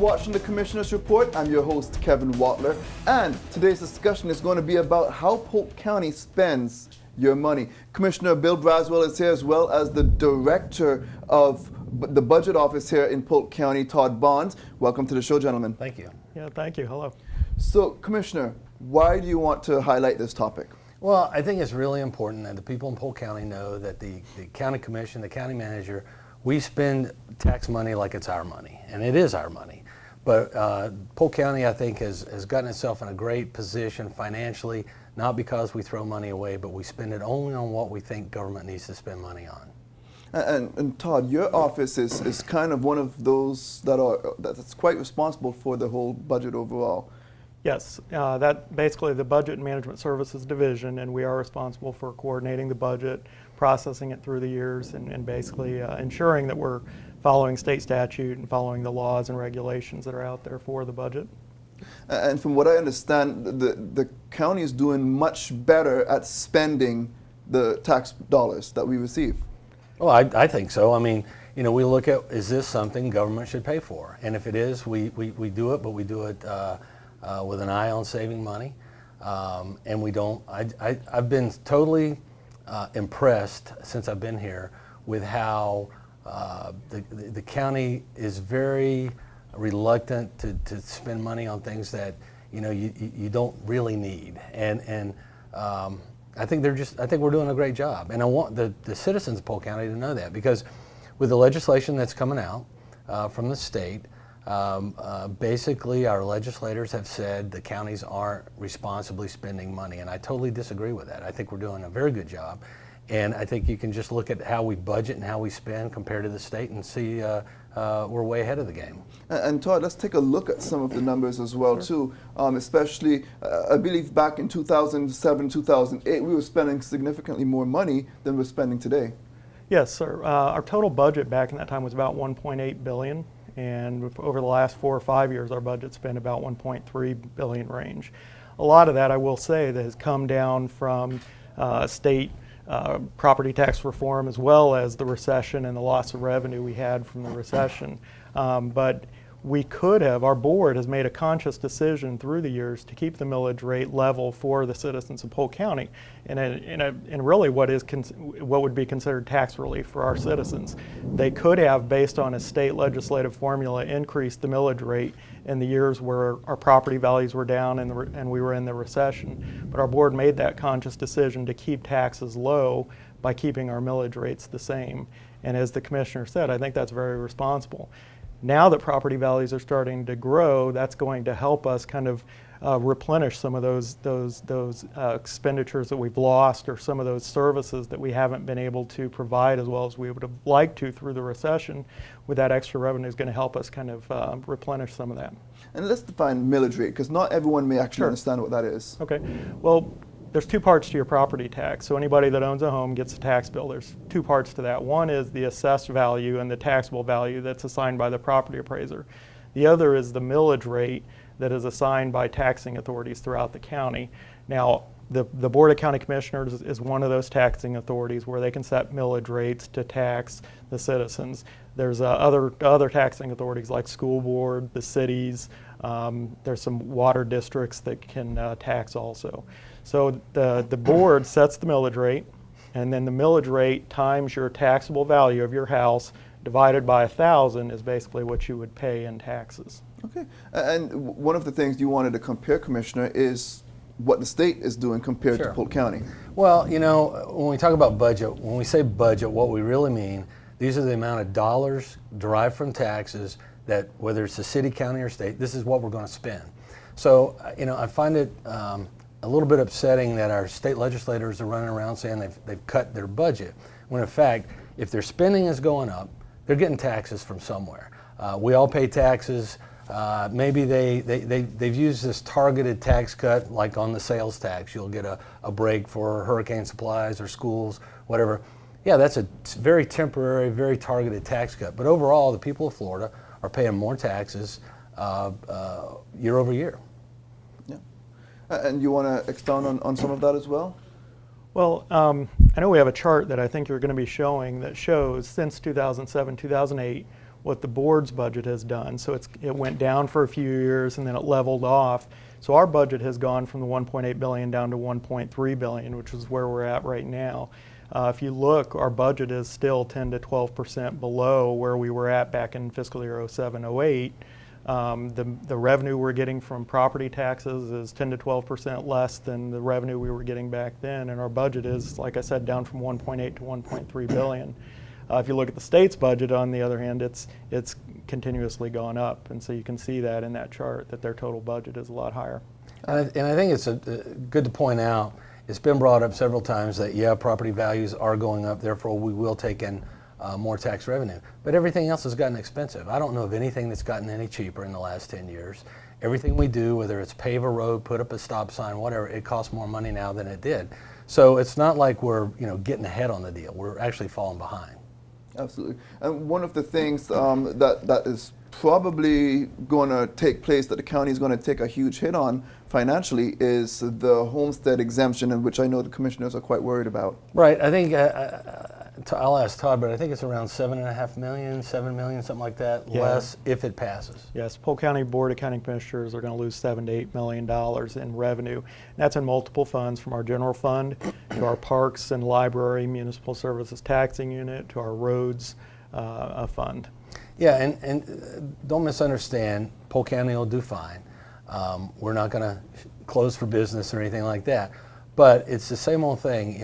watching the Commissioner's Report. I'm your host, Kevin Watler, and today's discussion is going to be about how Polk County spends your money. Commissioner Bill Braswell is here, as well as the Director of the Budget Office here in Polk County, Todd Bond. Welcome to the show, gentlemen. Thank you. Yeah, thank you. Hello. So, Commissioner, why do you want to highlight this topic? Well, I think it's really important that the people in Polk County know that the county commission, the county manager, we spend tax money like it's our money, and it is our money. But Polk County, I think, has gotten itself in a great position financially, not because we throw money away, but we spend it only on what we think government needs to spend money on. And Todd, your office is kind of one of those that's quite responsible for the whole budget overall. Yes, that basically the Budget and Management Services Division, and we are responsible for coordinating the budget, processing it through the years, and basically ensuring that we're following state statute and following the laws and regulations that are out there for the budget. And from what I understand, the county is doing much better at spending the tax dollars that we receive. Well, I think so. I mean, you know, we look at, is this something government should pay for? And if it is, we do it, but we do it with an eye on saving money. And we don't, I've been totally impressed since I've been here with how the county is very reluctant to spend money on things that, you know, you don't really need. And I think we're doing a great job. And I want the citizens of Polk County to know that, because with the legislation that's coming out from the state, basically our legislators have said the counties aren't responsibly spending money, and I totally disagree with that. I think we're doing a very good job, and I think you can just look at how we budget and how we spend compared to the state and see we're way ahead of the game. And Todd, let's take a look at some of the numbers as well, too. Especially, I believe back in 2007, 2008, we were spending significantly more money than we're spending today. Yes, sir. Our total budget back in that time was about $1.8 billion. And over the last 4 or 5 years, our budget's been about $1.3 billion range. A lot of that, I will say, that has come down from state property tax reform, as well as the recession and the loss of revenue we had from the recession. But we could have, our board has made a conscious decision through the years to keep the millage rate level for the citizens of Polk County, and really what would be considered tax relief for our citizens. They could have, based on a state legislative formula, increased the millage rate in the years where our property values were down and we were in the recession. But our board made that conscious decision to keep taxes low by keeping our millage rates the same. And as the commissioner said, I think that's very responsible. Now that property values are starting to grow, that's going to help us kind of replenish some of those expenditures that we've lost, or some of those services that we haven't been able to provide as well as we would have liked to through the recession. With that extra revenue is going to help us kind of replenish some of that. And let's define millage rate, because not everyone may actually understand what that is. Okay. Well, there's two parts to your property tax. So anybody that owns a home gets a tax bill. There's two parts to that. One is the assessed value and the taxable value that's assigned by the property appraiser. The other is the millage rate that is assigned by taxing authorities throughout the county. Now, the Board of County Commissioners is one of those taxing authorities where they can set millage rates to tax the citizens. There's other taxing authorities like school board, the cities. There's some water districts that can tax also. So the board sets the millage rate, and then the millage rate times your taxable value of your house divided by 1,000 is basically what you would pay in taxes. Okay. And one of the things you wanted to compare, Commissioner, is what the state is doing compared to Polk County. Well, you know, when we talk about budget, when we say budget, what we really mean, these are the amount of dollars derived from taxes that, whether it's the city, county, or state, this is what we're going to spend. So, you know, I find it a little bit upsetting that our state legislators are running around saying they've cut their budget, when in fact, if their spending is going up, they're getting taxes from somewhere. We all pay taxes. Maybe they've used this targeted tax cut, like on the sales tax. You'll get a break for hurricane supplies or schools, whatever. Yeah, that's a very temporary, very targeted tax cut. But overall, the people of Florida are paying more taxes year over year. Yeah. And you want to expound on some of that as well? Well, I know we have a chart that I think you're going to be showing that shows since 2007, 2008, what the board's budget has done. So it went down for a few years and then it leveled off. So our budget has gone from the 1.8 billion down to 1.3 billion, which is where we're at right now. If you look, our budget is still 10 to 12% below where we were at back in fiscal year 07-08. The revenue we're getting from property taxes is 10 to 12% less than the revenue we were getting back then, and our budget is, like I said, down from 1.8 to 1.3 billion. If you look at the state's budget, on the other hand, it's continuously gone up, and so you can see that in that chart that their total budget is a lot higher. And I think it's good to point out, it's been brought up several times that, yeah, property values are going up, therefore we will take in more tax revenue. But everything else has gotten expensive. I don't know of anything that's gotten any cheaper in the last 10 years. Everything we do, whether it's pave a road, put up a stop sign, whatever, it costs more money now than it did. So it's not like we're getting ahead on the deal. We're actually falling behind. Absolutely. And one of the things that is probably going to take place, that the county is going to take a huge hit on financially, is the Homestead Exemption, in which I know the commissioners are quite worried about. Right. I think I'll ask Todd, but I think it's around $7.5 million, $7 million, something like that, less if it passes. Yes, Polk County Board of County Commissioners are going to lose $7 to $8 million in revenue. And that's in multiple funds, from our general fund to our parks and library, municipal services taxing unit, to our roads fund. Yeah, and don't misunderstand, Polk County will do fine. We're not going to close for business or anything like that. But it's the same old thing,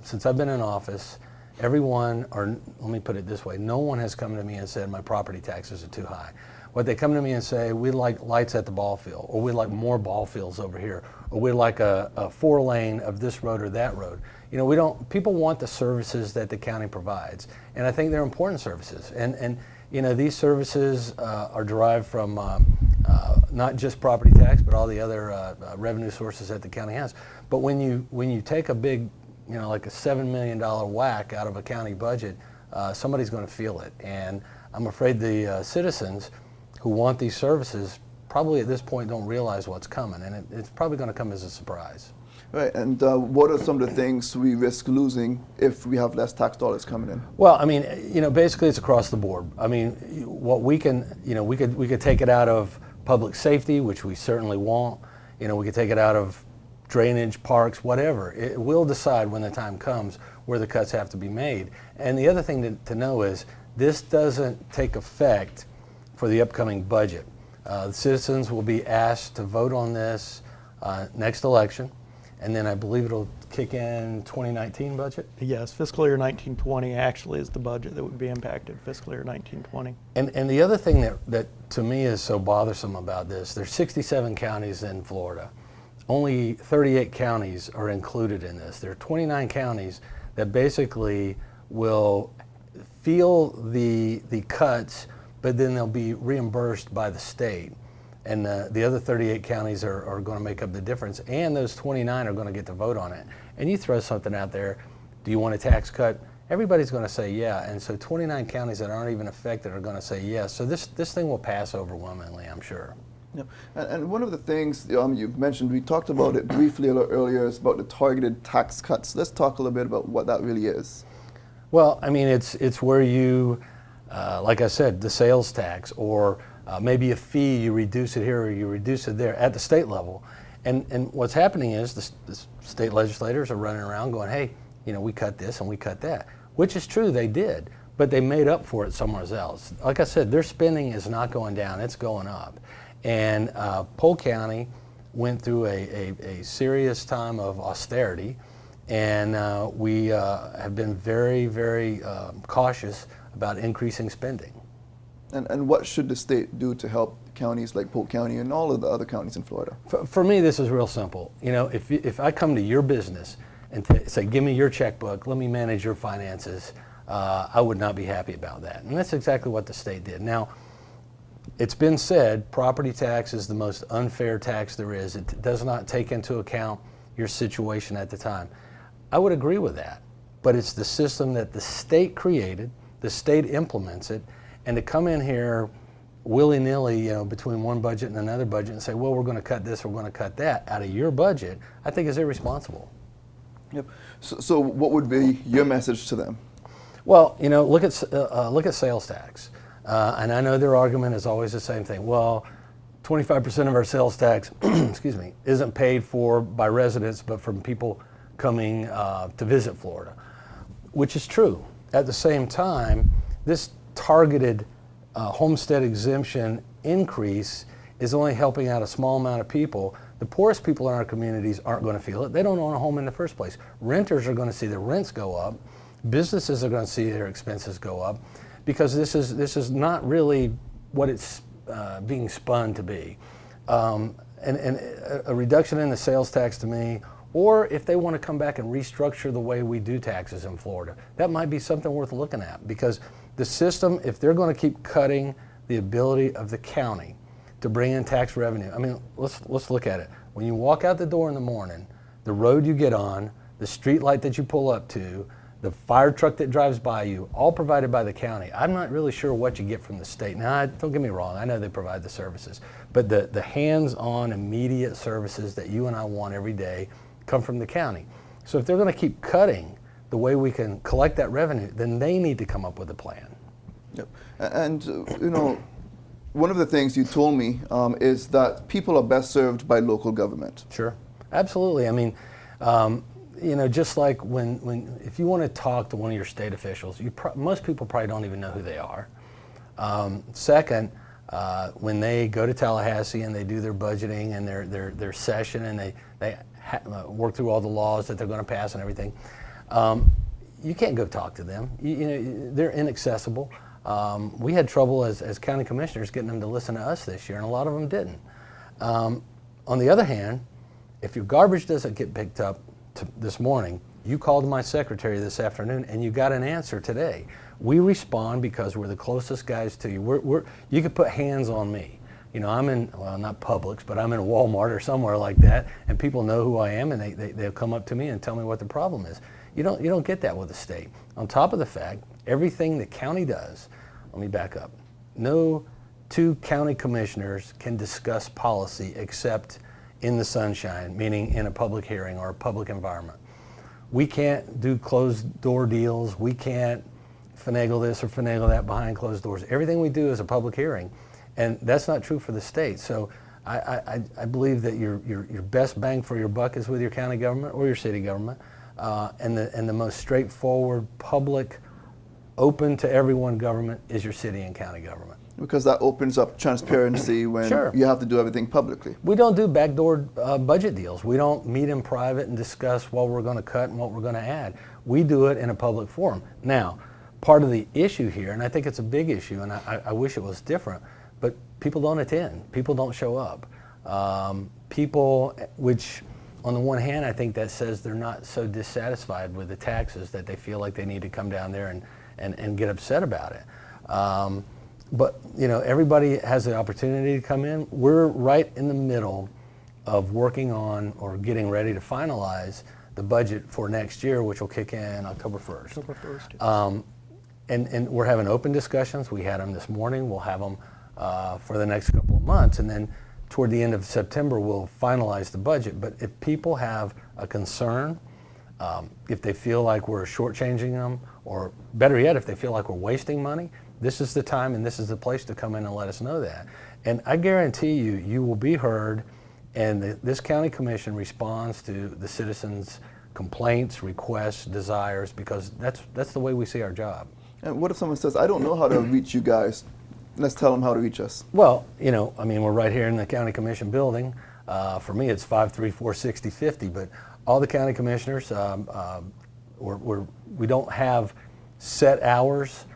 since I've been in office, everyone, or let me put it this way, no one has come to me and said my property taxes are too high. What they come to me and say, we'd like lights at the ball field, or we'd like more ball fields over here, or we'd like a 4-lane of this road or that road. People want the services that the county provides, and I think they're important services. And these services are derived from not just property tax, but all the other revenue sources that the county has. But when you take a big, like a $7 million whack out of a county budget, somebody's going to feel it. And I'm afraid the citizens who want these services probably at this point don't realize what's coming, and it's probably going to come as a surprise. Right, and what are some of the things we risk losing if we have less tax dollars coming in? Well, I mean, basically it's across the board. I mean, what we can, we could take it out of public safety, which we certainly won't. We could take it out of drainage, parks, whatever. It will decide when the time comes where the cuts have to be made. And the other thing to know is this doesn't take effect for the upcoming budget. The citizens will be asked to vote on this next election, and then I believe it'll kick in 2019 budget? Yes, fiscal year 1920 actually is the budget that would be impacted, fiscal year 1920. And the other thing that to me is so bothersome about this, there's 67 counties in Florida. Only 38 counties are included in this. There are 29 counties that basically will feel the cuts, but then they'll be reimbursed by the state. And the other 38 counties are going to make up the difference, and those 29 are going to get to vote on it. And you throw something out there, do you want a tax cut? Everybody's going to say yeah, and so 29 counties that aren't even affected are going to say yes. So this thing will pass overwhelmingly, I'm sure. Yeah. And one of the things you've mentioned, we talked about it briefly a little earlier, is about the targeted tax cuts. Let's talk a little bit about what that really is. Well, I mean, it's where you, like I said, the sales tax, or maybe a fee, you reduce it here or you reduce it there at the state level. And what's happening is the state legislators are running around going, hey, we cut this and we cut that, which is true, they did, but they made up for it somewhere else. Like I said, their spending is not going down, it's going up. And Polk County went through a serious time of austerity, and we have been very, very cautious about increasing spending. And what should the state do to help counties like Polk County and all of the other counties in Florida? For me, this is real simple. If I come to your business and say, give me your checkbook, let me manage your finances, I would not be happy about that. And that's exactly what the state did. Now, it's been said property tax is the most unfair tax there is. It does not take into account your situation at the time. I would agree with that, but it's the system that the state created, the state implements it, and to come in here willy-nilly, between one budget and another budget and say, well, we're going to cut this, we're going to cut that out of your budget, I think is irresponsible. Yep. So what would be your message to them? Well, look at sales tax. And I know their argument is always the same thing. Well, 25% of our sales tax, excuse me, isn't paid for by residents, but from people coming to visit Florida, which is true. At the same time, this targeted homestead exemption increase is only helping out a small amount of people. The poorest people in our communities aren't going to feel it. They don't own a home in the first place. Renters are going to see their rents go up. Businesses are going to see their expenses go up, because this is not really what it's being spun to be. And a reduction in the sales tax to me, or if they want to come back and restructure the way we do taxes in Florida, that might be something worth looking at, because the system, if they're going to keep cutting the ability of the county to bring in tax revenue, I mean, let's look at it. When you walk out the door in the morning, the road you get on, the street light that you pull up to, the fire truck that drives by you, all provided by the county. I'm not really sure what you get from the state. Now, don't get me wrong, I know they provide the services, but the hands-on immediate services that you and I want every day come from the county. So if they're going to keep cutting the way we can collect that revenue, then they need to come up with a plan. Yep. And you know, one of the things you told me is that people are best served by local government. Sure, absolutely. I mean, you know, just like if you want to talk to one of your state officials, most people probably don't even know who they are. Second, when they go to Tallahassee and they do their budgeting and their session, and they work through all the laws that they're going to pass and everything, you can't go talk to them. You know, they're inaccessible. We had trouble as county commissioners getting them to listen to us this year, and a lot of them didn't. On the other hand, if your garbage doesn't get picked up this morning, you called my secretary this afternoon and you got an answer today. We respond because we're the closest guys to you. You could put hands on me. You know, I'm in, well, not Publix, but I'm in a Walmart or somewhere like that, and people know who I am, and they'll come up to me and tell me what the problem is. You don't get that with the state. On top of the fact, everything the county does, let me back up. No two county commissioners can discuss policy except in the sunshine, meaning in a public hearing or a public environment. We can't do closed door deals. We can't finagle this or finagle that behind closed doors. Everything we do is a public hearing, and that's not true for the state. So I believe that your best bang for your buck is with your county government or your city government, and the most straightforward, public, open to everyone government is your city and county government. Because that opens up transparency when Sure. you have to do everything publicly. We don't do backdoor budget deals. We don't meet in private and discuss what we're going to cut and what we're going to add. We do it in a public forum. Now, part of the issue here, and I think it's a big issue, and I wish it was different, but people don't attend. People don't show up. People, which on the one hand, I think that says they're not so dissatisfied with the taxes that they feel like they need to come down there and get upset about it. But you know, everybody has the opportunity to come in. We're right in the middle of working on or getting ready to finalize the budget for next year, which will kick in October 1st. October 1st. And we're having open discussions. We had them this morning. We'll have them for the next couple of months. And then toward the end of September, we'll finalize the budget. But if people have a concern, if they feel like we're shortchanging them, or better yet, if they feel like we're wasting money, this is the time and this is the place to come in and let us know that. And I guarantee you, you will be heard, and this county commission responds to the citizens' complaints, requests, desires, because that's the way we see our job. And what if someone says, I don't know how to reach you guys? Let's tell them how to reach us. Well, you know, I mean, we're right here in the county commission building. For me, it's 534-6050, but all the county commissioners, we don't have set hours.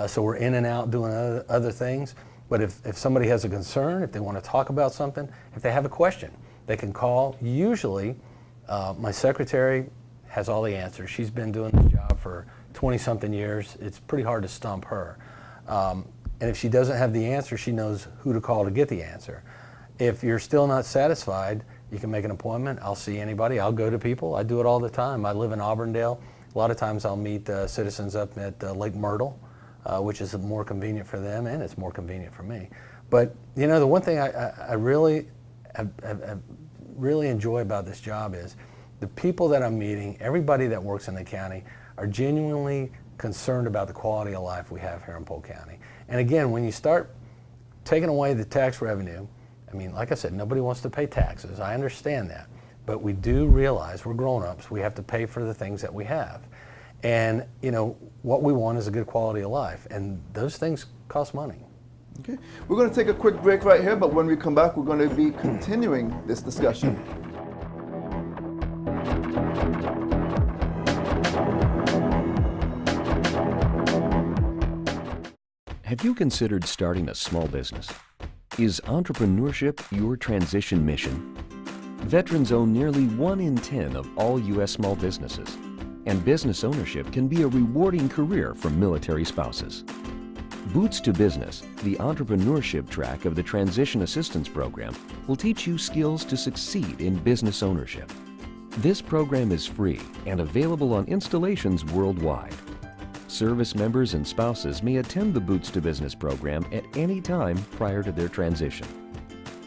So we're in and out doing other things. But if somebody has a concern, if they want to talk about something, if they have a question, they can call. Usually, my secretary has all the answers. She's been doing this job for 20-something years. It's pretty hard to stump her. And if she doesn't have the answer, she knows who to call to get the answer. If you're still not satisfied, you can make an appointment. I'll see anybody. I'll go to people. I do it all the time. I live in Auburndale. A lot of times I'll meet citizens up at Lake Myrtle, which is more convenient for them, and it's more convenient for me. But you know, the one thing I really enjoy about this job is the people that I'm meeting, everybody that works in the county, are genuinely concerned about the quality of life we have here in Polk County. And again, when you start taking away the tax revenue, I mean, like I said, nobody wants to pay taxes. I understand that. But we do realize we're grown-ups. We have to pay for the things that we have. And, you know, what we want is a good quality of life. And those things cost money. Okay. We're going to take a quick break right here, but when we come back, we're going to be continuing this discussion. Have you considered starting a small business? Is entrepreneurship your transition mission? Veterans own nearly 1 in 10 of all U.S. small businesses, and business ownership can be a rewarding career for military spouses. Boots to Business, the entrepreneurship track of the Transition Assistance Program, will teach you skills to succeed in business ownership. This program is free and available on installations worldwide. Service members and spouses may attend the Boots to Business program at any time prior to their transition.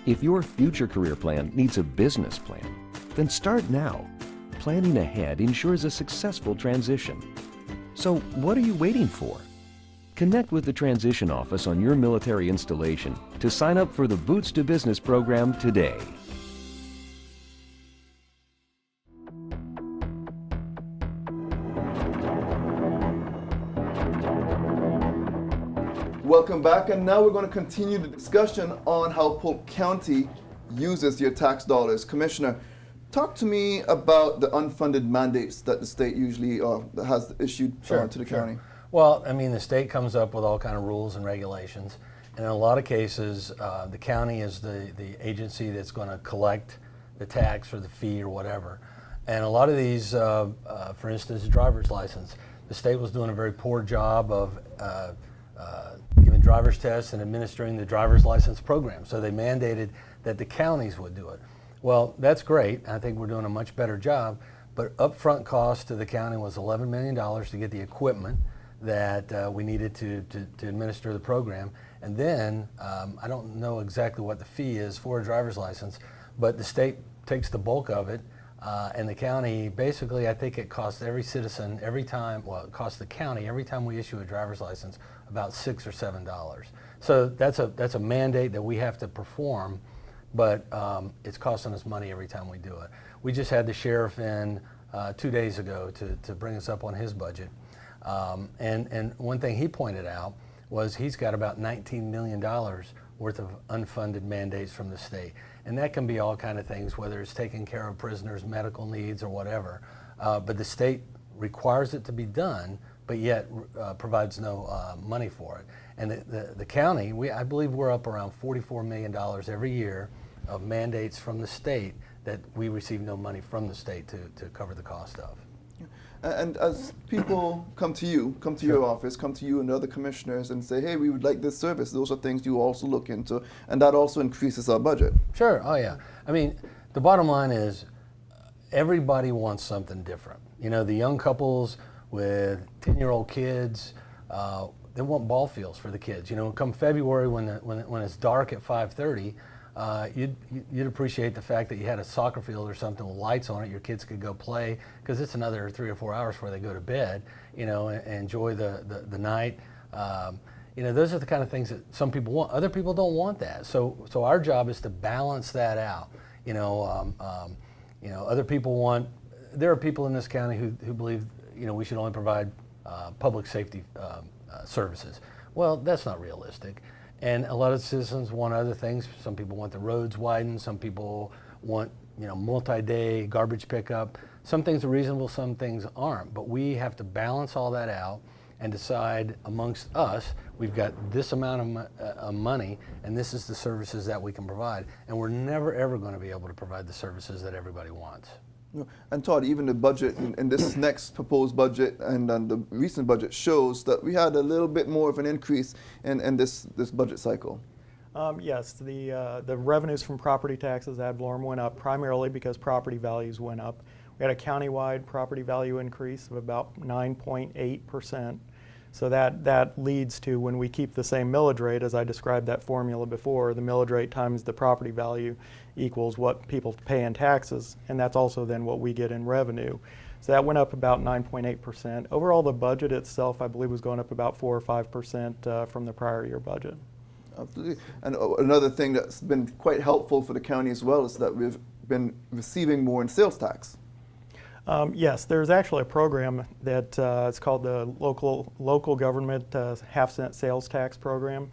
If your future career plan needs a business plan, then start now. Planning ahead ensures a successful transition. So what are you waiting for? Connect with the Transition Office on your military installation to sign up for the Boots to Business program today. Welcome back, and now we're going to continue the discussion on how Polk County uses your tax dollars. Commissioner, talk to me about the unfunded mandates that the state usually has issued to the county. Well, I mean, the state comes up with all kind of rules and regulations, and in a lot of cases, the county is the agency that's going to collect the tax or the fee or whatever. And a lot of these, for instance, driver's license, the state was doing a very poor job of giving driver's tests and administering the driver's license program. So they mandated that the counties would do it. Well, that's great. I think we're doing a much better job, but upfront cost to the county was $11 million to get the equipment that we needed to administer the program. And then, I don't know exactly what the fee is for a driver's license, but the state takes the bulk of it, and the county, basically, I think it costs every citizen every time, well, it costs the county every time we issue a driver's license about $6 or7. So that's a mandate that we have to perform, but it's costing us money every time we do it. We just had the sheriff in 2 days ago to bring us up on his budget. And one thing he pointed out was he's got about $19 million worth of unfunded mandates from the state. And that can be all kind of things, whether it's taking care of prisoners' medical needs or whatever. But the state requires it to be done, but yet provides no money for it. And the county, I believe we're up around $44 million every year of mandates from the state that we receive no money from the state to cover the cost of. And as people come to you, your office, come to you and other commissioners and say, hey, we would like this service, those are things you also look into, and that also increases our budget. Sure, oh yeah. I mean, the bottom line is everybody wants something different. You know, the young couples with 10-year-old kids, they want ball fields for the kids. You know, come February when it's dark at 5:30, you'd appreciate the fact that you had a soccer field or something with lights on it. Your kids could go play, because it's another 3 or 4 hours before they go to bed, you know, and enjoy the night. You know, those are the kind of things that some people want. Other people don't want that. So our job is to balance that out. You know, other people want. There are people in this county who believe, you know, we should only provide public safety services. Well, that's not realistic. And a lot of citizens want other things. Some people want the roads widened. Some people want, you know, multi-day garbage pickup. Some things are reasonable, some things aren't. But we have to balance all that out and decide amongst us, we've got this amount of money, and this is the services that we can provide. And we're never, ever going to be able to provide the services that everybody wants. And Todd, even the budget in this next proposed budget and the recent budget shows that we had a little bit more of an increase in this budget cycle. Yes, the revenues from property taxes ad valorem went up primarily because property values went up. We had a countywide property value increase of about 9.8%. So that leads to, when we keep the same millage rate, as I described that formula before, the millage rate times the property value equals what people pay in taxes, and that's also then what we get in revenue. So that went up about 9.8%. Overall, the budget itself, I believe, was going up about 4 or 5% from the prior year budget. Absolutely. And another thing that's been quite helpful for the county as well is that we've been receiving more in sales tax. Yes, there's actually a program that it's called the local government half-cent sales tax program.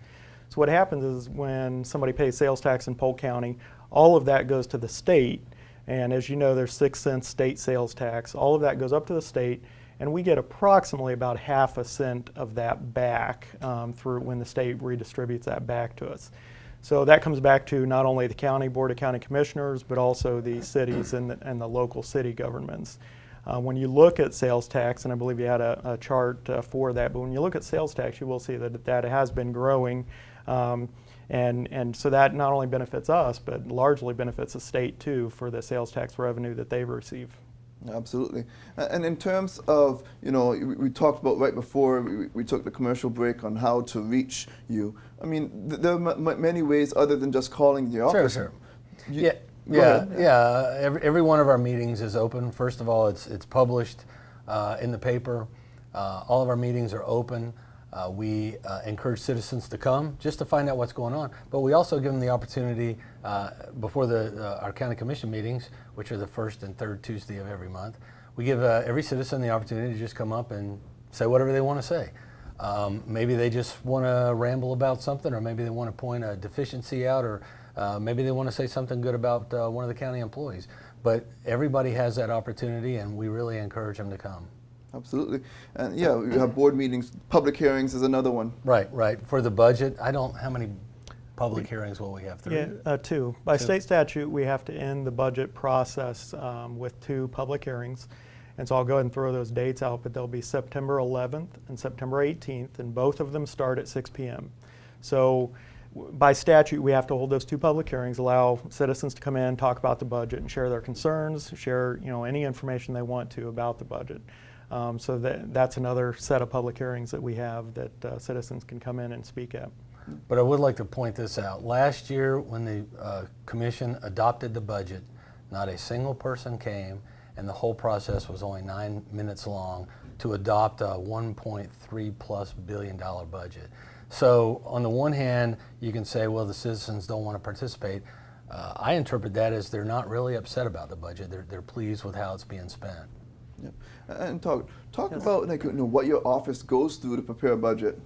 So what happens is, when somebody pays sales tax in Polk County, all of that goes to the state. And as you know, there's 6 cents state sales tax. All of that goes up to the state, and we get approximately about half a cent of that back through when the state redistributes that back to us. So that comes back to not only the county board of county commissioners, but also the cities and the local city governments. When you look at sales tax, and I believe you had a chart for that, but when you look at sales tax, you will see that it has been growing. And so that not only benefits us, but largely benefits the state too, for the sales tax revenue that they receive. Absolutely. And in terms of, we talked about right before we took the commercial break on how to reach you. I mean, there are many ways other than just calling the office. Sure. You, Every one of our meetings is open. First of all, it's published in the paper. All of our meetings are open. We encourage citizens to come just to find out what's going on, but we also give them the opportunity before our county commission meetings, which are the first and third Tuesday of every month. We give every citizen the opportunity to just come up and say whatever they want to say. Maybe they just want to ramble about something, or maybe they want to point a deficiency out, or maybe they want to say something good about one of the county employees. But everybody has that opportunity, and we really encourage them to come. Absolutely. And yeah, we have board meetings. Public hearings is another one. Right. For the budget, how many public hearings will we have? 3? Yeah, 2. By state statute, we have to end the budget process with 2 public hearings. And so I'll go ahead and throw those dates out, but they'll be September 11th and September 18th, and both of them start at 6 p.m. So by statute, we have to hold those 2 public hearings, allow citizens to come in, talk about the budget, and share their concerns, share any information they want to about the budget. So that's another set of public hearings that we have that citizens can come in and speak at. But I would like to point this out. Last year, when the commission adopted the budget, not a single person came, and the whole process was only 9 minutes long to adopt a $1.3+ billion budget. So on the one hand, you can say, well, the citizens don't want to participate. I interpret that as they're not really upset about the budget. They're pleased with how it's being spent. Yep. And talk about what your office goes through to prepare a budget.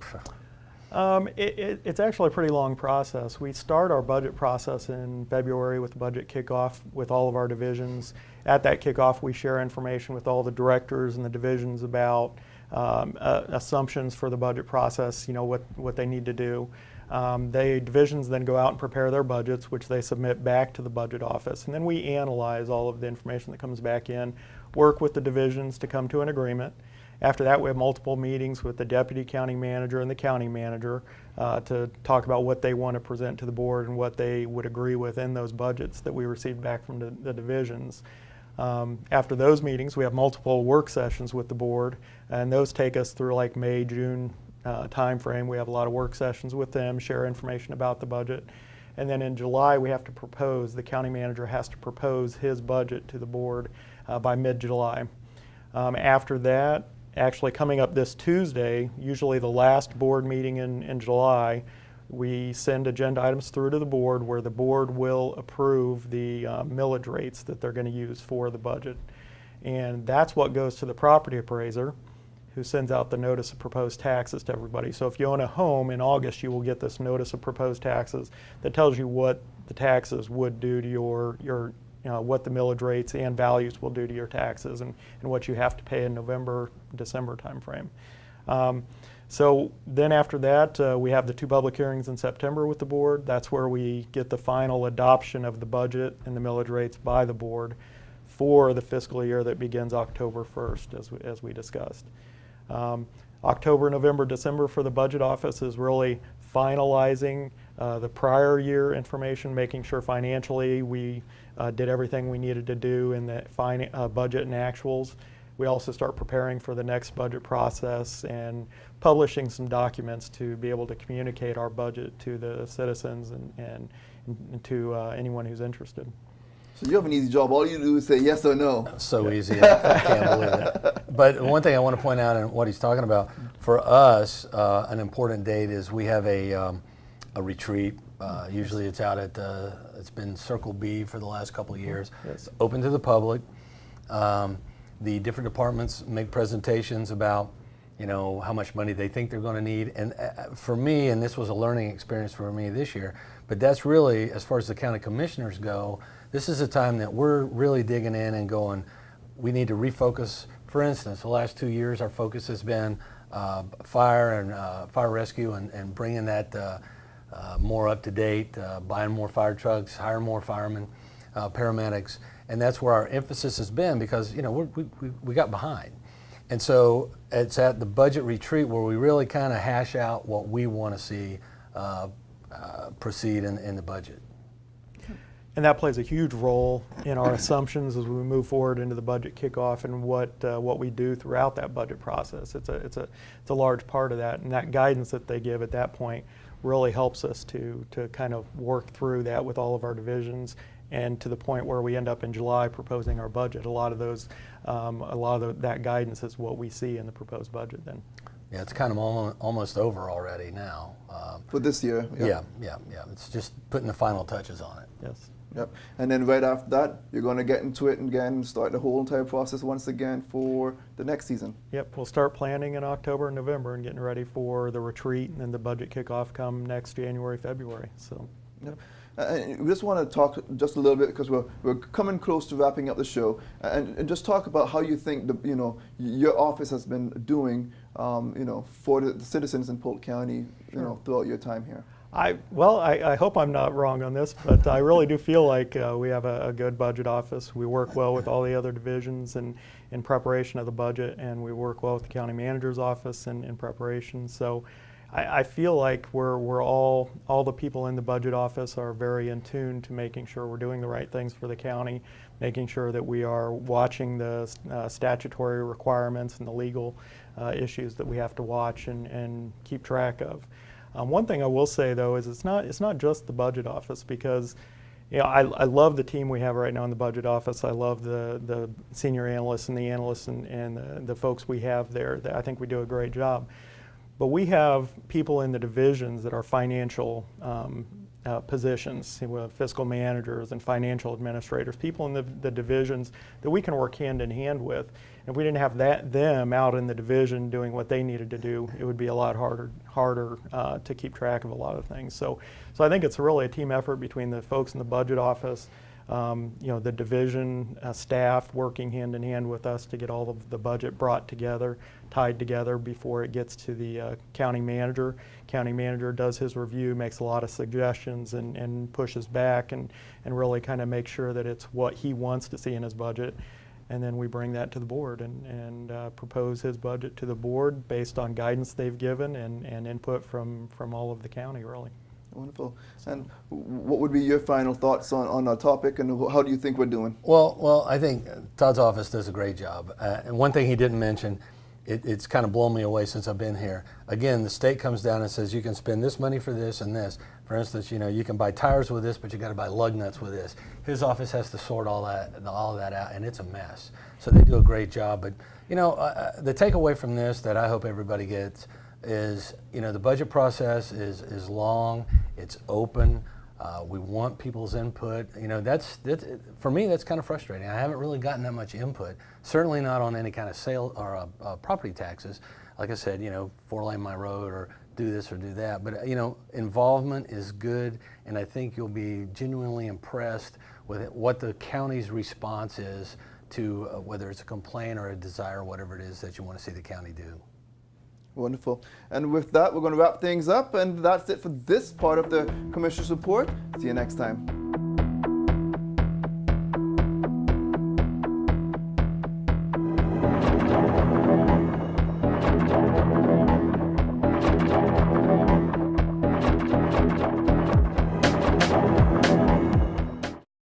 It's actually a pretty long process. We start our budget process in February with the budget kickoff with all of our divisions. At that kickoff, we share information with all the directors and the divisions about assumptions for the budget process, what they need to do. Divisions then go out and prepare their budgets, which they submit back to the budget office. And then we analyze all of the information that comes back in, work with the divisions to come to an agreement. After that, we have multiple meetings with the deputy county manager and the county manager to talk about what they want to present to the board and what they would agree with in those budgets that we received back from the divisions. After those meetings, we have multiple work sessions with the board, and those take us through like May, June time frame. We have a lot of work sessions with them, share information about the budget. And then in July, we have to propose, the county manager has to propose his budget to the board by mid-July. After that, actually coming up this Tuesday, usually the last board meeting in July, we send agenda items through to the board where the board will approve the millage rates that they're going to use for the budget. And that's what goes to the property appraiser, who sends out the notice of proposed taxes to everybody. So if you own a home in August, you will get this notice of proposed taxes that tells you what the taxes would do to your what the millage rates and values will do to your taxes, and what you have to pay in November, December timeframe. So then after that, we have the 2 public hearings in September with the board. That's where we get the final adoption of the budget and the millage rates by the board for the fiscal year that begins October 1st, as we discussed. October, November, December for the budget office is really finalizing the prior year information, making sure financially we did everything we needed to do in the budget and actuals. we also start preparing for the next budget process and publishing some documents to be able to communicate our budget to the citizens and to anyone who's interested. So you have an easy job. All you do is say yes or no. So easy, I can't believe it. But one thing I want to point out in what he's talking about, for us, an important date is we have a retreat. Usually it's out at, it's been Circle B for the last couple of years. Yes. It's open to the public. The different departments make presentations about, you know, how much money they think they're going to need. And for me, and this was a learning experience for me this year, but that's really, as far as the county commissioners go, this is a time that we're really digging in and going, we need to refocus. For instance, the last 2 years, our focus has been fire and fire rescue and bringing that more up to date, buying more fire trucks, hiring more firemen, paramedics. And that's where our emphasis has been because, you know, we got behind. And so it's at the budget retreat where we really kind of hash out what we want to see proceed in the budget. And that plays a huge role in our assumptions as we move forward into the budget kickoff and what we do throughout that budget process. It's a large part of that, and that guidance that they give at that point really helps us to kind of work through that with all of our divisions, and to the point where we end up in July proposing our budget. A lot of that guidance is what we see in the proposed budget then. Yeah, it's kind of almost over already now. For this year. Yeah. It's just putting the final touches on it. Yes. Yep. And then right after that, you're going to get into it again, start the whole entire process once again for the next season. Yep, we'll start planning in October and November and getting ready for the retreat and then the budget kickoff come next January, February. So. Yep. We just want to talk just a little bit because we're coming close to wrapping up the show, and just talk about how you think your office has been doing for the citizens in Polk County throughout your time here. I hope I'm not wrong on this, but I really do feel like we have a good budget office. We work well with all the other divisions in preparation of the budget, and we work well with the county manager's office in preparation. So I feel like we're all the people in the budget office are very in tune to making sure we're doing the right things for the county, making sure that we are watching the statutory requirements and the legal issues that we have to watch and keep track of. One thing I will say though is it's not just the budget office, because I love the team we have right now in the budget office. I love the senior analysts and the analysts and the folks we have there. I think we do a great job. But we have people in the divisions that are financial positions, fiscal managers and financial administrators, people in the divisions that we can work hand in hand with. And if we didn't have them out in the division doing what they needed to do, it would be a lot harder to keep track of a lot of things. So I think it's really a team effort between the folks in the budget office, the division staff working hand in hand with us to get all of the budget brought together, tied together before it gets to the county manager. County manager does his review, makes a lot of suggestions and pushes back and really kind of makes sure that it's what he wants to see in his budget. And then we bring that to the board and propose his budget to the board based on guidance they've given and input from all of the county, really. Wonderful. And what would be your final thoughts on our topic, and how do you think we're doing? Well, I think Todd's office does a great job. And one thing he didn't mention, it's kind of blown me away since I've been here. Again, the state comes down and says you can spend this money for this and this. For instance, you can buy tires with this, but you got to buy lug nuts with this. His office has to sort all of that out, and it's a mess. So they do a great job. But the takeaway from this that I hope everybody gets is the budget process is long, it's open. We want people's input. That's for me, that's kind of frustrating. I haven't really gotten that much input. Certainly not on any kind of sale or property taxes. Like I said, 4-lane my road or do this or do that. But involvement is good, and I think you'll be genuinely impressed with what the county's response is to whether it's a complaint or a desire, whatever it is that you want to see the county do. Wonderful. And with that, we're going to wrap things up, and that's it for this part of the Commissioner's Report. See you next time.